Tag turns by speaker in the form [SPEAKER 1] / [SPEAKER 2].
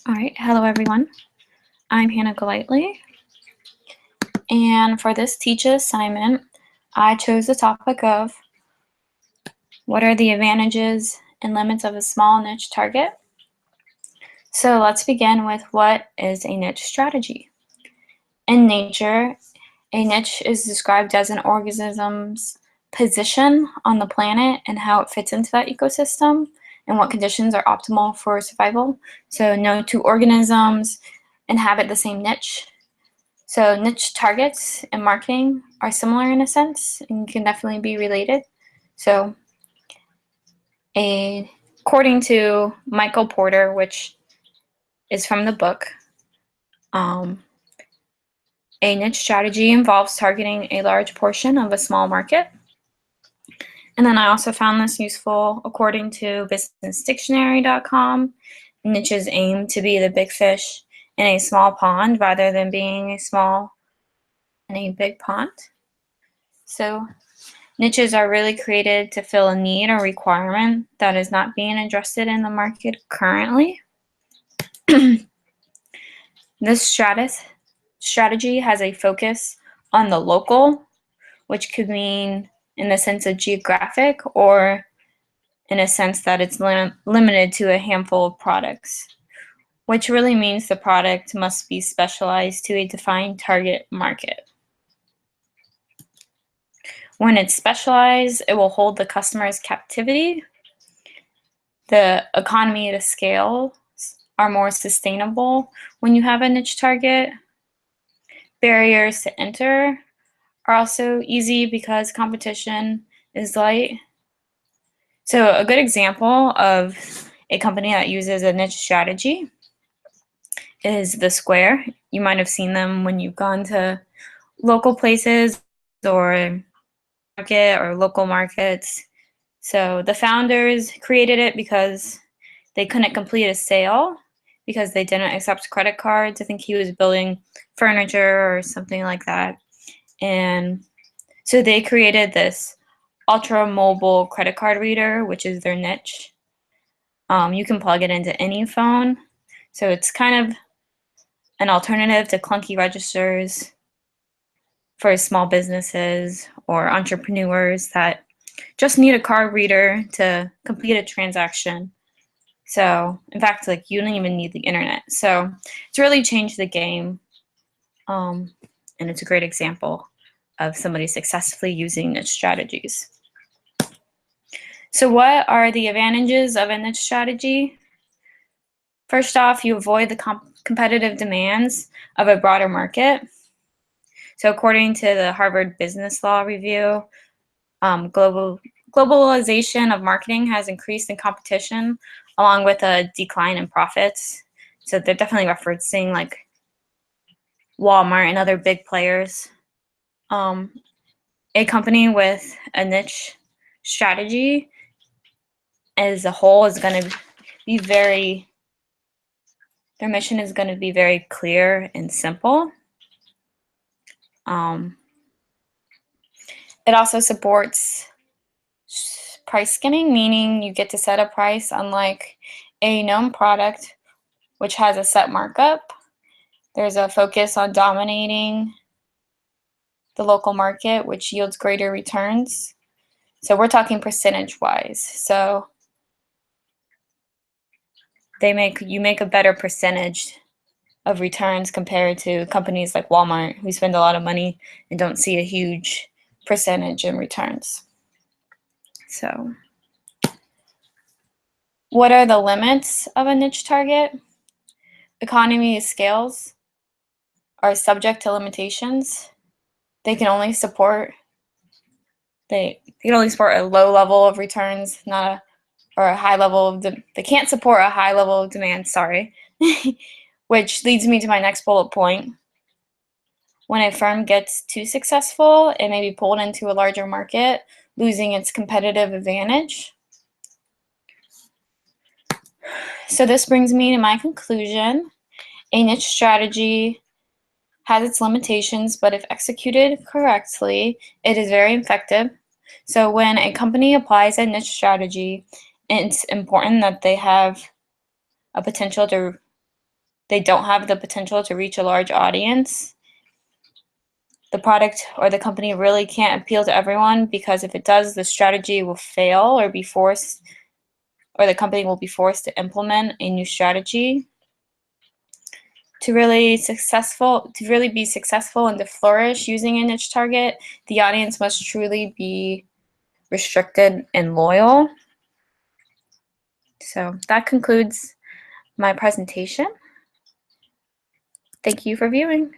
[SPEAKER 1] All right, hello everyone. I'm Hannah Golightly, and for this teacher assignment, I chose the topic of what are the advantages and limits of a small niche target. So let's begin with what is a niche strategy. In nature, a niche is described as an organism's position on the planet and how it fits into that ecosystem and what conditions are optimal for survival. So no two organisms inhabit the same niche. So niche targets and marketing are similar in a sense and can definitely be related. So according to Michael Porter, which is from the book, a niche strategy involves targeting a large portion of a small market. And then I also found this useful according to businessdictionary.com. Niches aim to be the big fish in a small pond rather than being a small in a big pond. So niches are really created to fill a need or requirement that is not being addressed in the market currently. This strategy has a focus on the local, which could mean in the sense of geographic or in a sense that it's limited to a handful of products, which really means the product must be specialized to a defined target market. When it's specialized, it will hold the customer's captivity. The economy to scale are more sustainable when you have a niche target. Barriers to enter are also easy because competition is light. So a good example of a company that uses a niche strategy is The Square. You might have seen them when you've gone to local places or market or local markets. So the founders created it because they couldn't complete a sale because they didn't accept credit cards. I think he was building furniture or something like that. And so they created this ultra mobile credit card reader, which is their niche. You can plug it into any phone. So it's kind of an alternative to clunky registers for small businesses or entrepreneurs that just need a card reader to complete a transaction. So, in fact, like you don't even need the internet. So, it's really changed the game, and it's a great example of somebody successfully using niche strategies. So, what are the advantages of a niche strategy? First off, you avoid the competitive demands of a broader market. So, according to the Harvard Business Law Review, globalization of marketing has increased in competition along with a decline in profits. So they're definitely referencing like Walmart and other big players. A company with a niche strategy as a whole is going to be their mission is going to be very clear and simple. It also supports price skimming, meaning you get to set a price unlike a known product, which has a set markup. There's a focus on dominating the local market, which yields greater returns. So we're talking percentage-wise. So you make a better percentage of returns compared to companies like Walmart, who spend a lot of money and don't see a huge percentage in returns. So what are the limits of a niche target? Economy of scales are subject to limitations. They can only support a low level of returns, or a high level of they can't support a high level of demand, sorry. Which leads me to my next bullet point. When a firm gets too successful, it may be pulled into a larger market, losing its competitive advantage. So this brings me to my conclusion. A niche strategy has its limitations, but if executed correctly, it is very effective. So when a company applies a niche strategy, it's important that they have a potential to they don't have the potential to reach a large audience. The product or the company really can't appeal to everyone, because if it does, the strategy will fail or be forced, or the company will be forced to implement a new strategy. To really be successful and to flourish using a niche target, the audience must truly be restricted and loyal. So that concludes my presentation. Thank you for viewing.